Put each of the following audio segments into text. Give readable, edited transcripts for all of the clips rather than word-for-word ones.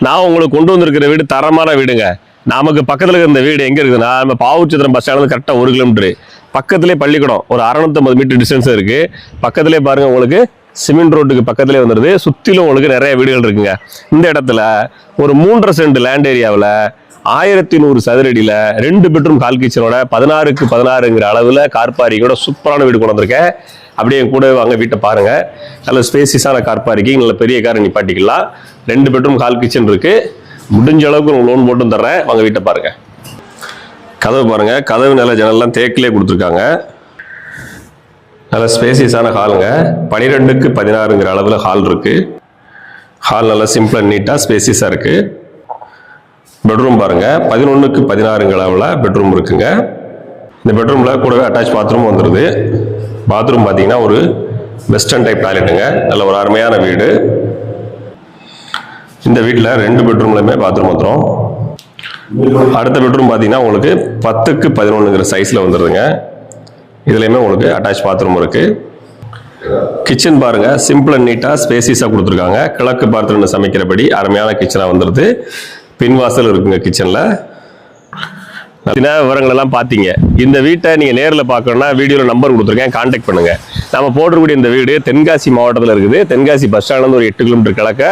நான் உங்களுக்கு கொண்டு வந்திருக்கிற வீடு தரமான வீடுங்க. நமக்கு பக்கத்தில் இருக்கிற வீடு எங்கே இருக்குதுன்னா, நம்ம பாவூர்சத்திரம் பஸ் ஸ்டாண்ட் கரெக்டாக 1 கிலோமீட்டர் பக்கத்திலே பள்ளிக்கூடம் ஒரு 650 மீட்டர் டிஸ்டன்ஸ் இருக்குது. பக்கத்திலே பாருங்கள், உங்களுக்கு சிமெண்ட் ரோட்டுக்கு பக்கத்திலே வந்துடுது. சுற்றிலும் உங்களுக்கு நிறைய வீடுகள் இருக்குங்க. இந்த இடத்துல ஒரு 3.5 சென்ட் லேண்ட் ஏரியாவில் 1100 சதுரடியில் 2 பெட்ரூம் கால் கிச்சனோட 16க்கு 16ங்கிற அளவில் கார் பார்க்கிங்கோட சூப்பரான வீடு கொண்டு வந்திருக்கேன். அப்படியே கூட வாங்க வீட்டை பாருங்க. நல்ல ஸ்பேசியஸான கார் பார்க்கிங், நல்ல பெரிய காரை நிப்பாட்டிக்கலாம். 2 பெட்ரூம் கால் கிச்சன் இருக்கு. முடிஞ்ச அளவுக்கு உங்களுக்கு லோன் போட்டும் தர்றேன். வாங்க வீட்டை பாருங்க. கதவு பாருங்க, கதவு நல்ல ஜன்னல்லாம் தேக்கிலே கொடுத்துருக்காங்க. நல்ல ஸ்பேசியஸான ஹாலுங்க. 12க்கு 16ங்கிற அளவில் ஹால் இருக்கு. ஹால் நல்லா சிம்பிள் அண்ட் நீட்டாக ஸ்பேசியஸாக இருக்கு. பெட்ரூம் பாருங்க, 11க்கு 16ங்கிற அளவில் பெட்ரூம் இருக்குங்க. இந்த பெட்ரூமில் கூடவே அட்டாச் பாத்ரூம் வந்துடுது. பாத்ரூம் பார்த்தீங்கன்னா ஒரு வெஸ்டர்ன் டைப் டாய்லெட்டுங்க. நல்ல ஒரு அருமையான வீடு. இந்த வீட்டில் 2 பெட்ரூம்லையுமே பாத்ரூம் வந்துடும். அடுத்த பெட்ரூம் பார்த்தீங்கன்னா உங்களுக்கு 10க்கு 11ங்கிற சைஸில் வந்துடுதுங்க. இதுலையுமே உங்களுக்கு அட்டாச் பாத்ரூம் இருக்கு. கிச்சன் பாருங்க, சிம்பிள் அண்ட் நீட்டாக ஸ்பேசியஸாக கொடுத்துருக்காங்க. கிழக்கு பார்த்து சமைக்கிறபடி அருமையான கிச்சனாக வந்துடுது. பின்வாசல் இருக்குங்க கிச்சனில். விவரங்கள் எல்லாம் பார்த்தீங்க. இந்த வீட்டை நீங்கள் நேரில் பார்க்கணும்னா வீடியோவில் நம்பர் கொடுத்துருக்கேன், கான்டாக்ட் பண்ணுங்க. நம்ம போடக்கூடிய இந்த வீடு தென்காசி மாவட்டத்தில் இருக்குது. தென்காசி பஸ் ஸ்டாண்ட்லேருந்து ஒரு 8 கிலோமீட்டர் கிழக்க.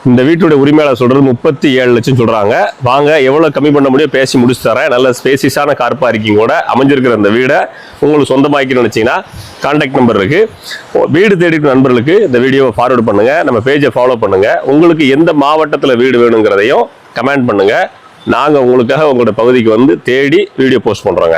இந்த வீட்டுடைய உரிமையாளர் சொல்றது 37 லட்சம் சொல்றாங்க. வாங்க, எவ்வளவு கம்மி பண்ண முடியும் பேசி முடிச்சு தரேன். நல்ல ஸ்பேசியஸான கார் பார்க்கிங்கோட அமைஞ்சிருக்கிற இந்த வீடை உங்களுக்கு சொந்தமாக்கி நினைச்சீங்கன்னா கான்டாக்ட் நம்பர் இருக்கு. வீடு தேடிட்டு நண்பர்களுக்கு இந்த வீடியோவை ஃபார்வர்ட் பண்ணுங்க. நம்ம பேஜை ஃபாலோ பண்ணுங்க. உங்களுக்கு எந்த மாவட்டத்தில் வீடு வேணுங்கிறதையும் கமெண்ட் பண்ணுங்க. நாங்கள் உங்களுக்காக உங்களோட பகுதிக்கு வந்து தேடி வீடியோ போஸ்ட் பண்றோங்க.